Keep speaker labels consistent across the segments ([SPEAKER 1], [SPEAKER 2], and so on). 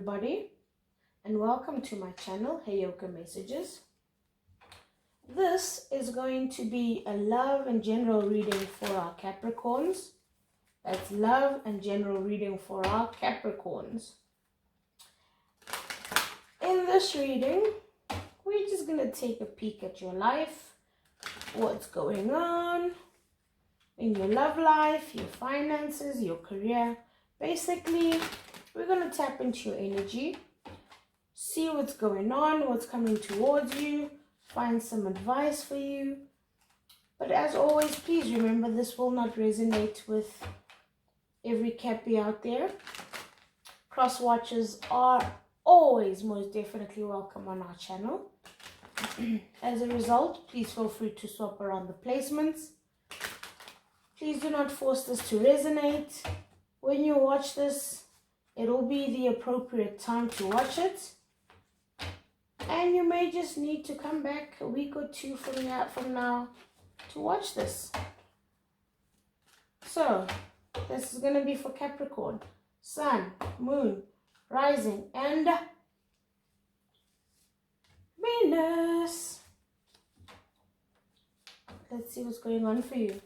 [SPEAKER 1] everybody, and welcome to my channel, Heyoka Messages. This is going to be a love and general reading for our Capricorns. That's love and general reading for our Capricorns. In this reading, we're just going to take a peek at your life, what's going on in your love life, your finances, your career. Basically, we're going to tap into your energy, see what's going on, what's coming towards you, find some advice for you. But as always, please remember this will not resonate with every Cappy out there. Cross watchers are always most definitely welcome on our channel. As a result, please feel free to swap around the placements. Please do not force this to resonate. When you watch this, it'll be the appropriate time to watch it. And you may just need to come back a week or two from now to watch this. So, this is going to be for Capricorn, Sun, Moon, Rising, and Venus. Let's see what's going on for you.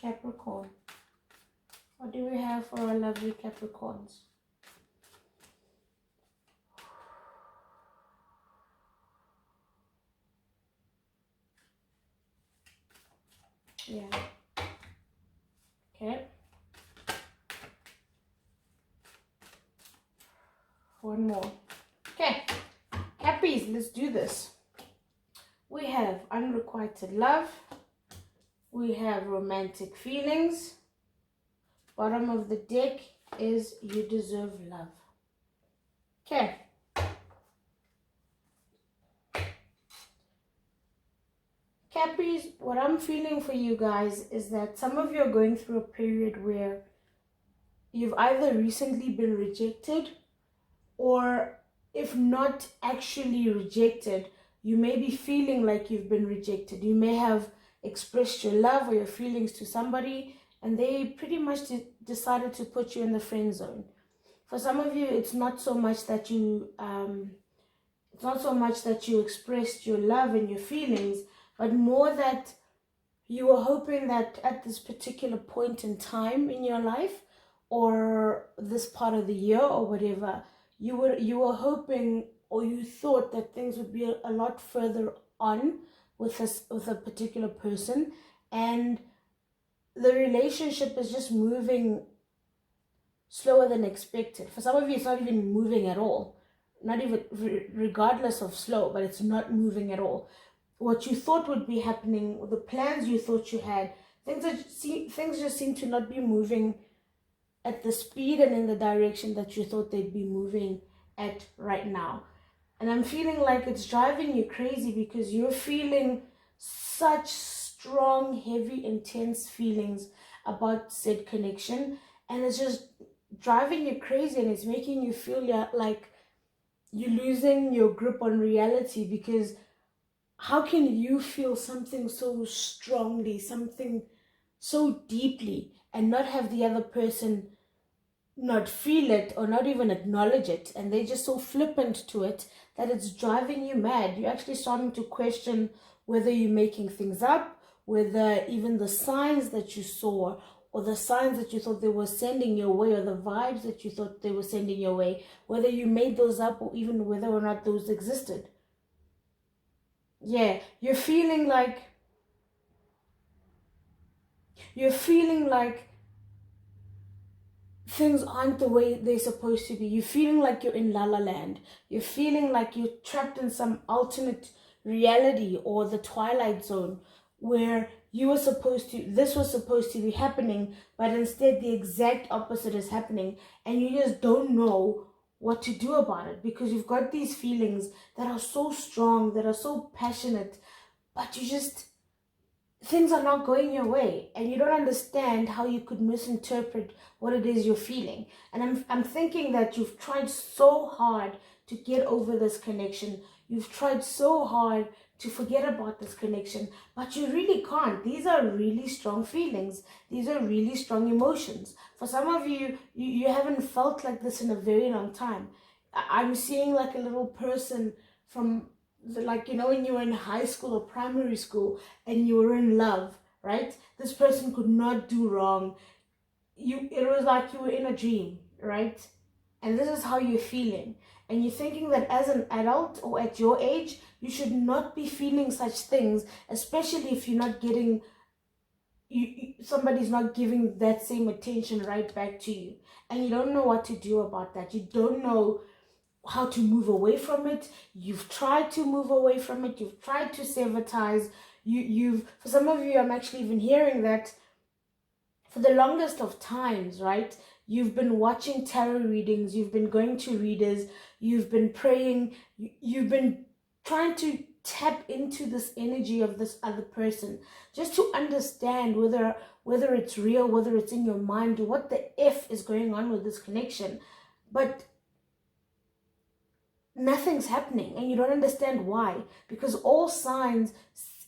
[SPEAKER 1] Capricorn. What do we have for our lovely Capricorns? Yeah. Okay. One more. Okay. Cappies, let's do this. We have unrequited love. We have romantic feelings. Bottom of the deck is you deserve love. Okay. Cappies, what I'm feeling for you guys is that some of you are going through a period where you've either recently been rejected, or if not actually rejected, you may be feeling like you've been rejected. You may have expressed your love or your feelings to somebody, and they pretty much decided to put you in the friend zone. For some of you, it's not so much that you expressed your love and your feelings, but more that you were hoping that at this particular point in time in your life, or this part of the year or whatever, you were hoping, or you thought that things would be a lot further on with a particular person, and the relationship is just moving slower than expected. For some of you, it's not even moving at all. Not even regardless of slow, but it's not moving at all. What you thought would be happening, the plans you thought you had, things just seem to not be moving at the speed and in the direction that you thought they'd be moving at right now. And I'm feeling like it's driving you crazy because you're feeling such strong, heavy, intense feelings about said connection, and it's just driving you crazy, and it's making you feel like you're losing your grip on reality, because how can you feel something so strongly, something so deeply, and not have the other person not feel it or not even acknowledge it, and they're just so flippant to it that it's driving you mad. You're actually starting to question whether you're making things up, whether even the signs that you saw, or the signs that you thought they were sending your way, or the vibes that you thought they were sending your way, whether you made those up, or even whether or not those existed. Yeah, you're feeling like things aren't the way they're supposed to be. You're feeling like you're in La La Land. You're feeling like you're trapped in some alternate reality, or the Twilight Zone, where this was supposed to be happening, but instead the exact opposite is happening, and you just don't know what to do about it, because you've got these feelings that are so strong, that are so passionate, but things are not going your way, and you don't understand how you could misinterpret what it is you're feeling. And I'm thinking that you've tried so hard to get over this connection. You've tried so hard to forget about this connection, but you really can't. These are really strong feelings. These are really strong emotions. For some of you, you haven't felt like this in a very long time. I'm seeing like a little person from like, you know, when you were in high school or primary school and you were in love, right? This person could not do wrong. It was like you were in a dream, right? And this is how you're feeling. And you're thinking that as an adult or at your age, you should not be feeling such things, especially if you're not getting, somebody's not giving that same attention right back to you. And you don't know what to do about that. You don't know how to move away from it. You've tried to move away from it. You've tried to sever ties. For some of you, I'm actually even hearing that for the longest of times, right? You've been watching tarot readings, you've been going to readers, you've been praying, you've been trying to tap into this energy of this other person just to understand whether it's real, whether it's in your mind, or what the F is going on with this connection. But nothing's happening and you don't understand why, because all signs,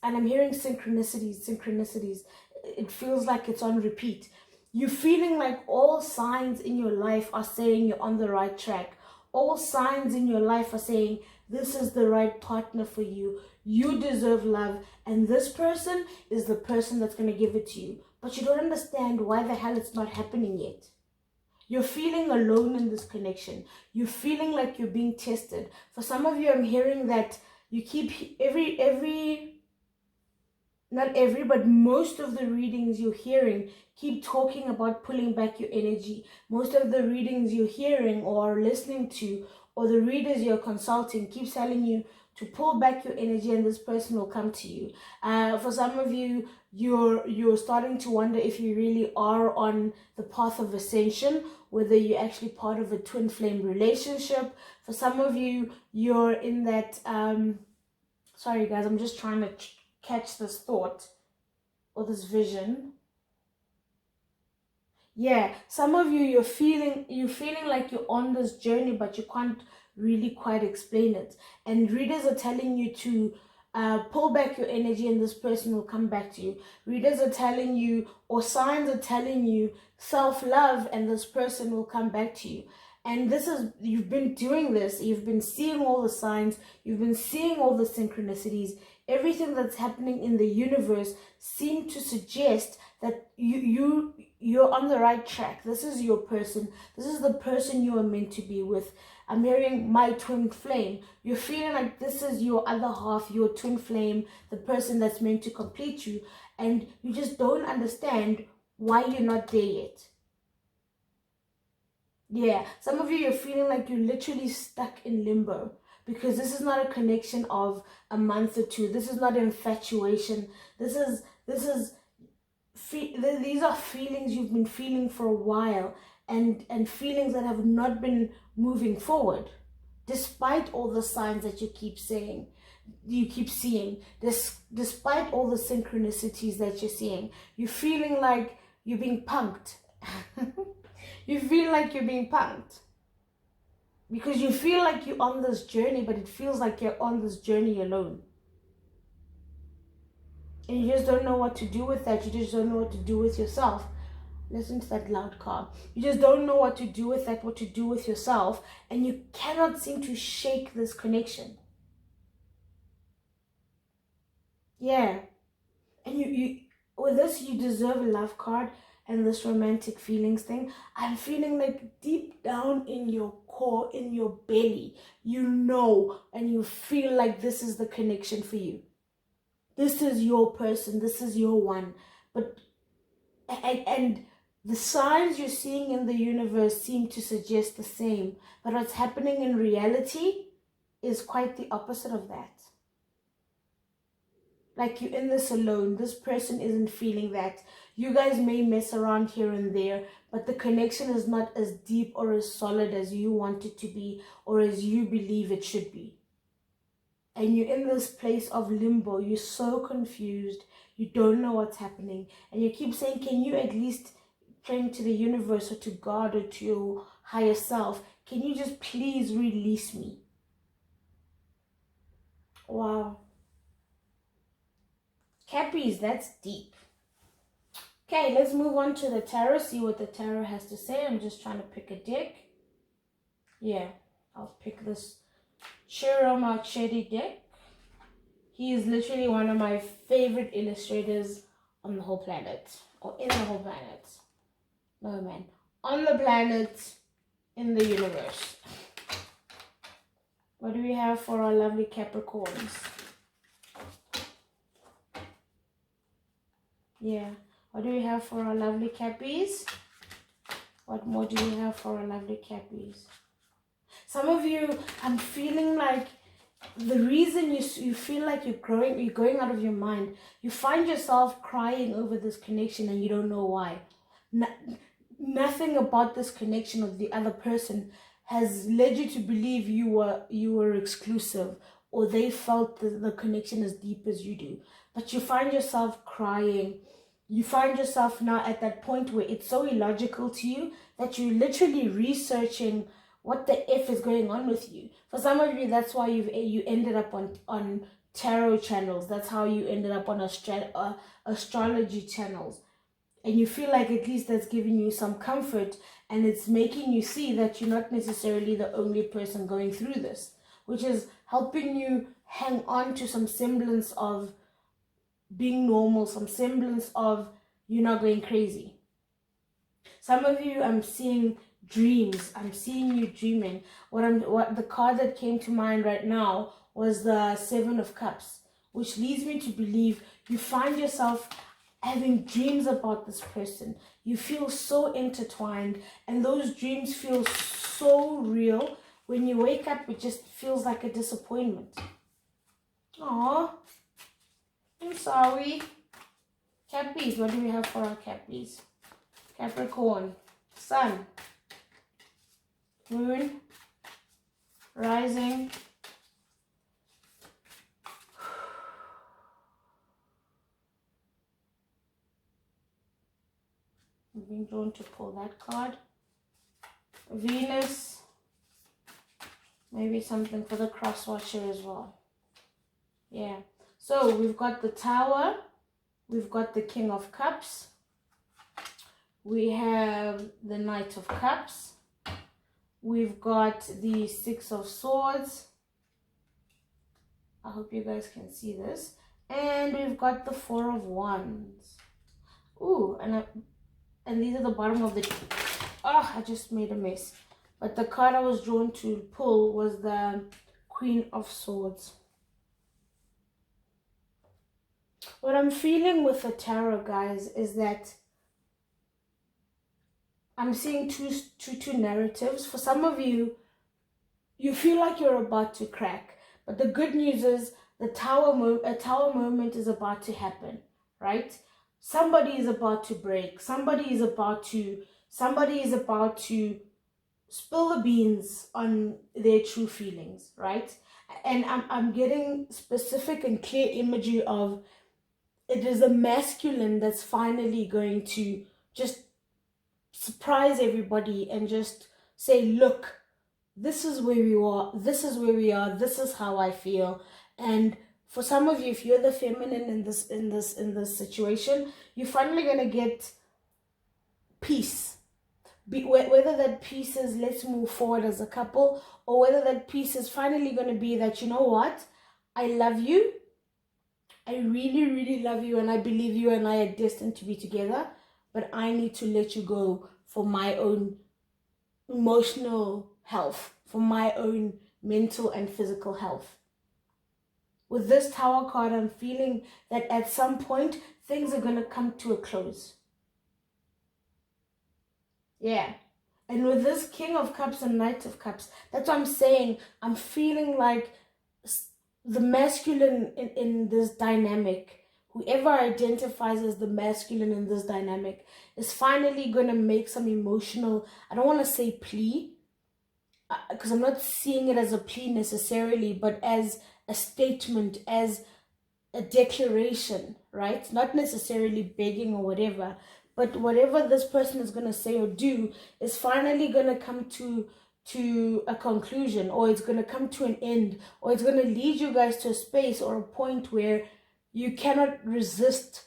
[SPEAKER 1] and I'm hearing synchronicities, it feels like it's on repeat. You're feeling like all signs in your life are saying you're on the right track. All signs in your life are saying this is the right partner for you. You deserve love, and this person is the person that's going to give it to you. But you don't understand why the hell it's not happening yet. You're feeling alone in this connection. You're feeling like you're being tested. For some of you, I'm hearing that you keep not every, but most of the readings you're hearing keep talking about pulling back your energy. Most of the readings you're hearing or listening to, or the readers you're consulting, keep telling you to pull back your energy and this person will come to you. For some of you, you're starting to wonder if you really are on the path of ascension, whether you're actually part of a twin flame relationship. For some of you, you're in that, sorry guys, I'm just trying to catch this thought or this vision. Yeah, some of you, you're feeling like you're on this journey, but you can't really quite explain it. And readers are telling you to pull back your energy and this person will come back to you. Readers are telling you, or signs are telling you, self-love, and this person will come back to you. And this is, you've been doing this, you've been seeing all the signs, you've been seeing all the synchronicities. Everything that's happening in the universe seems to suggest that you're on the right track. This is your person. This is the person you are meant to be with. I'm hearing my twin flame. You're feeling like this is your other half, your twin flame, the person that's meant to complete you. And you just don't understand why you're not there yet. Yeah, some of you, you're feeling like you're literally stuck in limbo, because this is not a connection of a month or two. This is not infatuation. These are feelings you've been feeling for a while, and feelings that have not been moving forward, despite all the signs that you keep seeing, despite all the synchronicities that you're seeing. You're feeling like you're being punked. You feel like you're being punked because you feel like you're on this journey, but it feels like you're on this journey alone. And you just don't know what to do with that. You just don't know what to do with yourself. Listen to that loud car. You just don't know what to do with that, what to do with yourself. And you cannot seem to shake this connection. Yeah. And you with this, you deserve a love card. And this romantic feelings thing, I'm feeling like deep down in your core, in your belly, you know, and you feel like this is the connection for you. This is your person. This is your one. But and the signs you're seeing in the universe seem to suggest the same. But what's happening in reality is quite the opposite of that. Like, you're in this alone. This person isn't feeling that. You guys may mess around here and there, but the connection is not as deep or as solid as you want it to be, or as you believe it should be. And you're in this place of limbo. You're so confused. You don't know what's happening. And you keep saying, can you at least, praying to the universe or to God or to your higher self, can you just please release me? Wow. Cappies, that's deep. Okay, let's move on to the tarot, see what the tarot has to say. I'm just trying to pick a deck. Yeah, I'll pick this Chiroma Cherry deck. He is literally one of my favorite illustrators on the whole planet. Or in the whole planet. No, man. On the planet, in the universe. What do we have for our lovely Capricorns? Yeah. What do we have for our lovely Cappies? What more do we have for our lovely Cappies? Some of you, I'm feeling like the reason you feel like you're going out of your mind, you find yourself crying over this connection and you don't know why. Nothing about this connection of the other person has led you to believe you were exclusive, or they felt the connection as deep as you do. But you find yourself crying. You find yourself now at that point where it's so illogical to you that you're literally researching what the F is going on with you. For some of you, that's why you ended up on tarot channels. That's how you ended up on astrology channels. And you feel like at least that's giving you some comfort, and it's making you see that you're not necessarily the only person going through this, which is helping you hang on to some semblance of being normal, some semblance of you're not going crazy. Some of you, I'm seeing dreams. I'm seeing you dreaming. What the card that came to mind right now was the Seven of Cups, which leads me to believe you find yourself having dreams about this person. You feel so intertwined, and those dreams feel so real. When you wake up, it just feels like a disappointment. Aww, I'm sorry. Cappies, what do we have for our Cappies? Capricorn, Sun, Moon, Rising, I'm being drawn to pull that card. Venus, maybe something for the cross watcher as well. Yeah, so we've got the Tower, we've got the King of Cups, we have the Knight of Cups, we've got the Six of Swords. I hope you guys can see this. And we've got the Four of Wands. Ooh, and these are the bottom of the... Oh, I just made a mess. But the card I was drawn to pull was the Queen of Swords. What I'm feeling with the tarot, guys, is that I'm seeing two narratives. For some of you, you feel like you're about to crack. But the good news is a tower moment is about to happen, right? Somebody is about to break. Somebody is about to spill the beans on their true feelings, right? And I'm getting specific and clear imagery of it is a masculine that's finally going to just surprise everybody and just say, look, this is where we are, this is where we are, this is how I feel. And for some of you, if you're the feminine in this situation, you're finally gonna get peace. Whether that peace is let's move forward as a couple, or whether that peace is finally gonna be that, you know what, I love you, I really, really love you, and I believe you and I are destined to be together, but I need to let you go for my own emotional health, for my own mental and physical health. With this Tower card, I'm feeling that at some point, things are going to come to a close. Yeah. And with this King of Cups and Knight of Cups, that's what I'm saying. I'm feeling like the masculine in this dynamic, whoever identifies as the masculine in this dynamic, is finally going to make some emotional, I don't want to say plea, because I'm not seeing it as a plea necessarily, but as a statement, as a declaration, right? Not necessarily begging or whatever, but whatever this person is going to say or do is finally going to come to to a conclusion, or it's going to come to an end, or it's going to lead you guys to a space or a point where you cannot resist,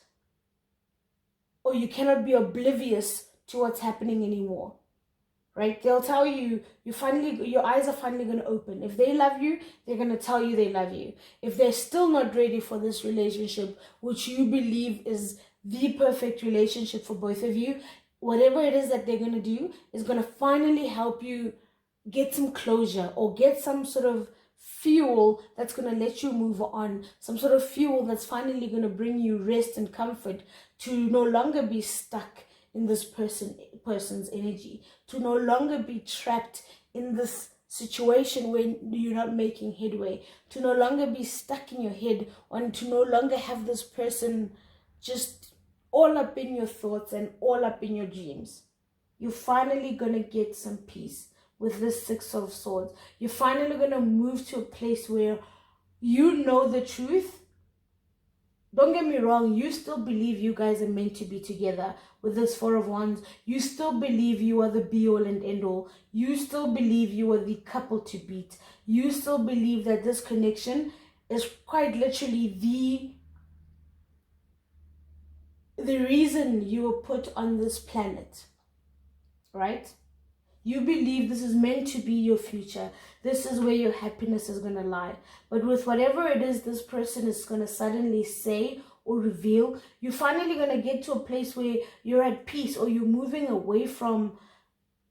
[SPEAKER 1] or you cannot be oblivious to what's happening anymore. Right? They'll tell you, your eyes are finally going to open. If they love you, they're going to tell you they love you. If they're still not ready for this relationship, which you believe is the perfect relationship for both of you, whatever it is that they're going to do is going to finally help you get some closure, or get some sort of fuel that's going to let you move on, some sort of fuel that's finally going to bring you rest and comfort, to no longer be stuck in this person's energy, to no longer be trapped in this situation when you're not making headway, to no longer be stuck in your head, and to no longer have this person just all up in your thoughts and all up in your dreams. You're finally going to get some peace with this Six of Swords. You're finally going to move to a place where you know the truth. Don't get me wrong, you still believe you guys are meant to be together. With this Four of Wands, you still believe you are the be-all and end-all. You still believe you are the couple to beat. You still believe that this connection is quite literally the reason you were put on this planet, right? You believe this is meant to be your future. This is where your happiness is going to lie. But with whatever it is this person is going to suddenly say or reveal, you're finally going to get to a place where you're at peace, or you're moving away from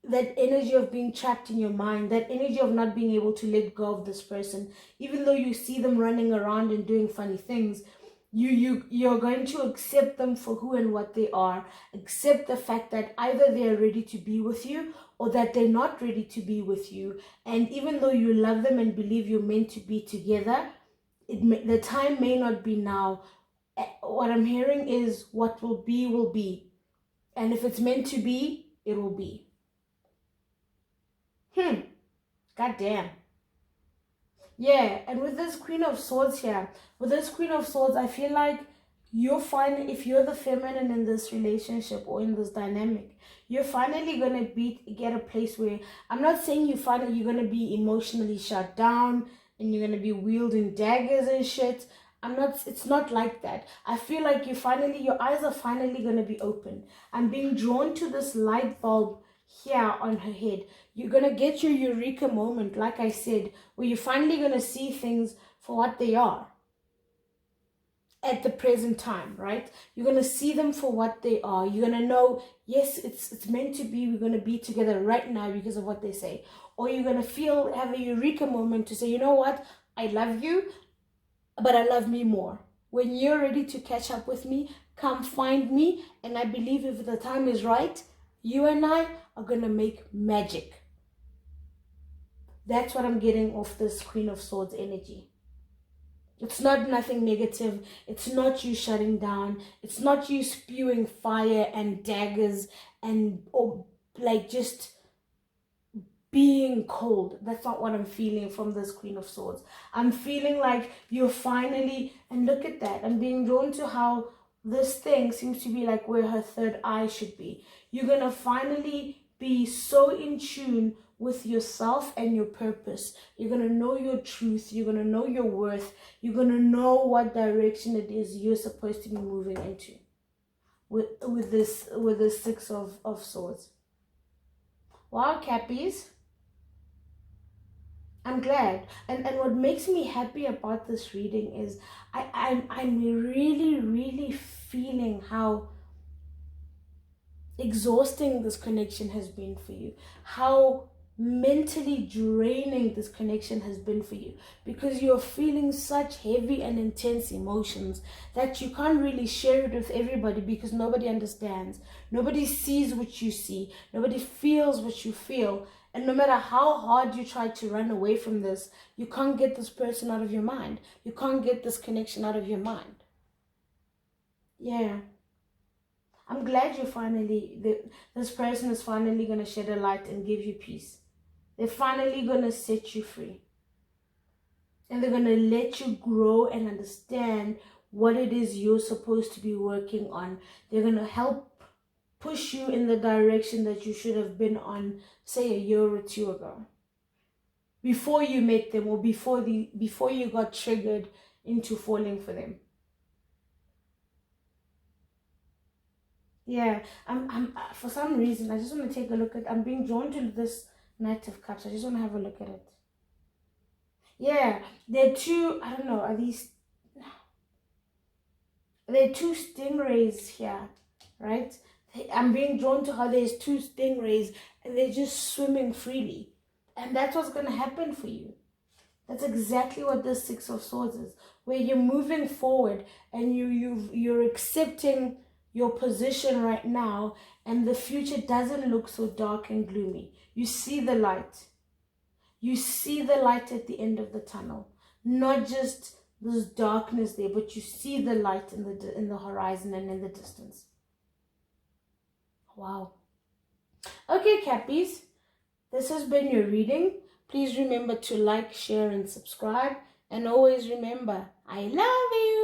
[SPEAKER 1] that energy of being trapped in your mind, that energy of not being able to let go of this person. Even though you see them running around and doing funny things, you're going to accept them for who and what they are. Accept the fact that either they're ready to be with you, or that they're not ready to be with you. And even though you love them and believe you're meant to be together, the time may not be now. What I'm hearing is what will be, will be. And if it's meant to be, it will be. God damn. Yeah, and with this Queen of Swords here, I feel like you're fine. If you're the feminine in this relationship or in this dynamic, you're finally gonna get a place where, I'm not saying you're gonna be emotionally shut down and you're gonna be wielding daggers and shit. It's not like that. I feel like your eyes are finally gonna be open. I'm being drawn to this light bulb here on her head. You're gonna get your eureka moment, like I said, where you're finally gonna see things for what they are at the present time, right? You're gonna see them for what they are. You're gonna know, yes, it's meant to be. We're gonna be together right now because of what they say. Or you're gonna have a eureka moment to say, you know what, I love you, but I love me more. When you're ready to catch up with me, come find me, and I believe if the time is right, you and I are gonna make magic. That's what I'm getting off this Queen of Swords energy. It's not nothing negative. It's not you shutting down. It's not you spewing fire and daggers or like just being cold. That's not what I'm feeling from this Queen of Swords. I'm feeling like you're finally, and look at that, I'm being drawn to how this thing seems to be like where her third eye should be. You're gonna finally be so in tune with yourself and your purpose. You're gonna know your truth. You're gonna know your worth. You're gonna know what direction it is you're supposed to be moving into with this Six of Swords. Wow, Cappies. I'm glad. And what makes me happy about this reading is I'm really, really feeling how exhausting this connection has been for you. How mentally draining this connection has been for you, because you're feeling such heavy and intense emotions that you can't really share it with everybody, because nobody understands. Nobody sees what you see. Nobody feels what you feel. And no matter how hard you try to run away from this, you can't get this person out of your mind. You can't get this connection out of your mind. Yeah. I'm glad this person is finally going to shed a light and give you peace. They're finally going to set you free. And they're going to let you grow and understand what it is you're supposed to be working on. They're going to help push you in the direction that you should have been on, say, a year or two ago. before you met them, or before you got triggered into falling for them. Yeah, I'm for some reason I just want to take a look at. I'm being drawn to this Knight of Cups. I just want to have a look at it. Yeah, they're two. I don't know. Are these? There are two stingrays here, right? I'm being drawn to how there's two stingrays and they're just swimming freely, and that's what's gonna happen for you. That's exactly what the Six of Swords is, where you're moving forward and you're accepting your position right now, and the future doesn't look so dark and gloomy. You see the light. You see the light at the end of the tunnel, not just this darkness there, but you see the light in the horizon and in the distance. Wow. Okay, Cappies, this has been your reading. Please remember to like, share, and subscribe. And always remember, I love you.